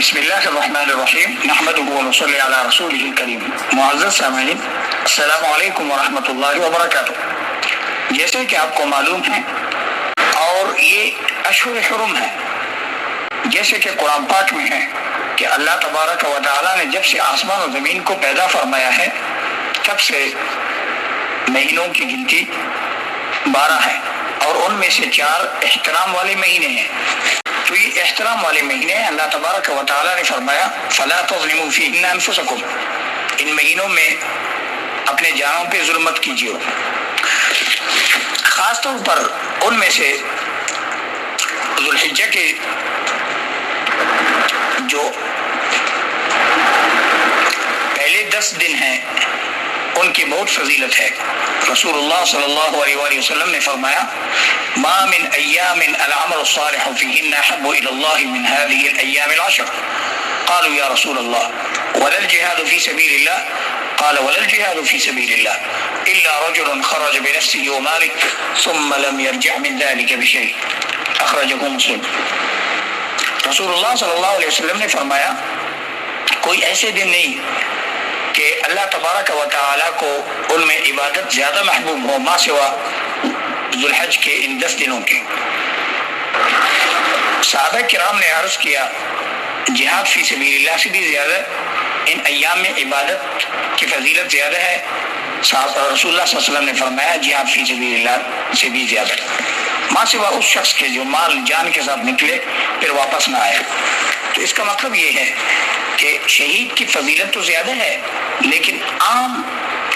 بسم اللہ الرحمن الرحیم نحمدہ ونصلی علی رسولہ الکریم۔ معزز سامعین، السلام علیکم ورحمۃ اللہ وبرکاتہ۔ جیسے کہ آپ کو معلوم ہے اور یہ اشہر حرم ہے، جیسے کہ قرآن پاک میں ہے کہ اللہ تبارک و تعالیٰ نے جب سے آسمان و زمین کو پیدا فرمایا ہے تب سے مہینوں کی گنتی 12 ہے، اور ان میں سے 4 احترام والے مہینے ہیں۔ تو یہ احترام والے مہینے اللہ تبارک و تعالیٰ نے فرمایا فَلَا تَظْلِمُوا فِيهِنَّ أَنفُسَكُمْ، ان مہینوں میں اپنے جانوں پہ ظلم مت کیجیے۔ خاص طور پر ان میں سے ذوالحجہ کے جو پہلے 10 دن ہیں ان کی بہت فضیلت ہے۔ رسول اللہ صلی اللہ علیہ وآلہ وسلم نے فرمایا ما من ایام العمل الصالح فیہن احب الی اللہ من هذه الایام العشر، قالوا یا رسول اللہ ولا الجهاد فی سبیل اللہ، قال ولا الجهاد فی سبیل اللہ الا رجل خرج بنفسه وماله ثم لم يرجع من ذلك بشيء، اخرجہ مسلم۔ رسول اللہ صلی اللہ علیہ وسلم نے فرمایا کوئی ایسے دن نہیں کہ اللہ تبارک و تعالیٰ کو ان میں عبادت زیادہ محبوب ہو ما سوا ذوالحج کے ان 10 دنوں کے۔ صحابہ کرام نے عرض کیا جہاد فی سبیل اللہ سے بھی زیادہ ان ایام میں عبادت کی فضیلت زیادہ ہے؟ رسول اللہ صلی اللہ علیہ وسلم نے فرمایا جہاد فی سبیل اللہ سے بھی زیادہ، ما سوا اس شخص کے جو مال جان کے ساتھ نکلے پھر واپس نہ آئے۔ تو اس کا مطلب یہ ہے کہ شہید کی فضیلت تو زیادہ ہے، لیکن عام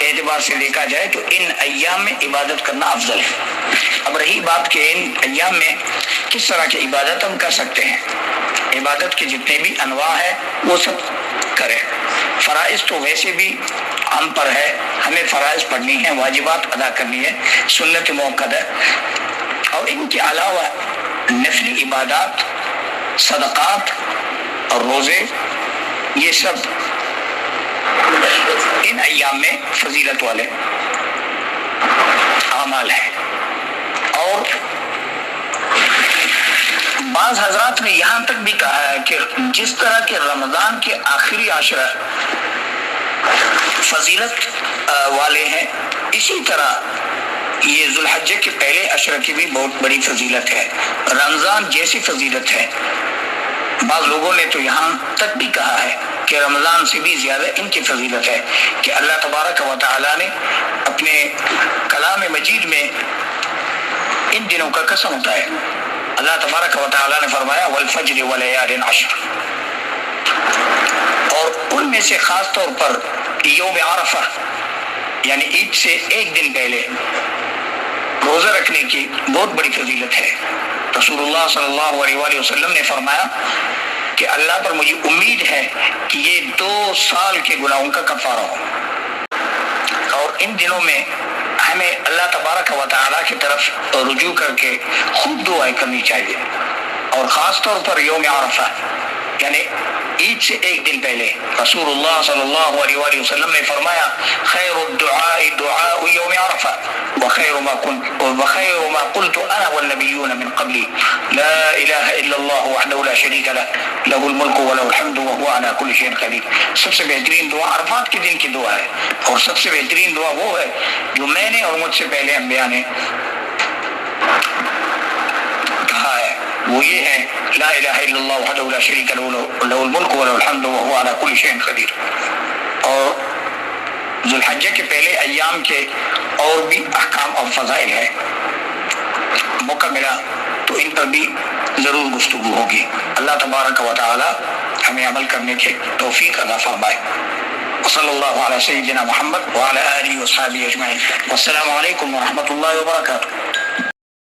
اعتبار سے دیکھا جائے تو ان ایام میں عبادت کرنا افضل ہے۔ اب رہی بات کہ ان ایام میں کس طرح کی عبادت ہم کر سکتے ہیں، عبادت کے جتنے بھی انواع ہیں وہ سب کریں۔ فرائض تو ویسے بھی ہم پر ہے، ہمیں فرائض پڑھنی ہے، واجبات ادا کرنی ہے، سنت موقدہ، اور ان کے علاوہ نفلی عبادات، صدقات اور روزے، یہ سب ان ایام میں فضیلت والے اعمال ہیں۔ اور بعض حضرات نے یہاں تک بھی کہا ہے کہ جس طرح کے رمضان کے آخری عشرہ فضیلت والے ہیں، اسی طرح یہ ذوالحجہ کے پہلے عشرہ کی بھی بہت بڑی فضیلت ہے، رمضان جیسی فضیلت ہے۔ بعض لوگوں نے تو یہاں تک بھی کہا ہے کہ رمضان سے بھی زیادہ ان کی فضیلت ہے، کہ اللہ تبارک و تعالیٰ نے اپنے کلام مجید میں ان دنوں کا قسم اٹھایا۔ اللہ تبارک و تعالیٰ نے فرمایا والفجر ولیال عشر، اور ان میں سے خاص طور پر یوم عرفہ یعنی عید سے ایک دن پہلے روزہ رکھنے کی بہت بڑی فضیلت ہے۔ رسول اللہ صلی اللہ علیہ وآلہ وسلم نے فرمایا کہ اللہ پر مجھے امید ہے کہ یہ 2 سال کے گناہوں کا کفارہ ہو، اور ان دنوں میں ہمیں اللہ تبارک و تعالیٰ کی طرف رجوع کر کے خوب دعائیں کرنی چاہیے، اور خاص طور پر یوم عرفہ یعنی عید سے ایک دن پہلے رسول اللہ صلی اللہ علیہ وآلہ وسلم نے فرمایا خیر الدعاء دعاء یوم عرفہ وخیر ما قلت انا والنبیون من قبلی لا الہ الا اللہ وحدہ لا شریک لہ لہ الملک وله الحمد وهو على كل شيء قدیر۔ سب سے بہترین دعا عرفات کے دن کی دعا ہے، اور سب سے بہترین دعا وہ ہے جو میں نے اور مجھ سے پہلے انبیاء نے کہا ہے، وہ یہ ہے لا الہ الا اللہ وحدہ لا شریک لہ لہ الملک وله الحمد وهو على كل شيء قدیر۔ اور ذوالحجہ کے پہلے ایام کے اور بھی احکام اور فضائل ہے، موقع ملا تو ان پر بھی ضرور گفتگو ہوگی۔ اللہ تبارک و تعالی ہمیں عمل کرنے کے توفیق عطا فرمائے۔ صلی اللہ علیہ سیدنا محمد وعلی آلہ وصحبہ اجمعین۔ والسلام علیکم ورحمۃ اللہ وبرکاتہ۔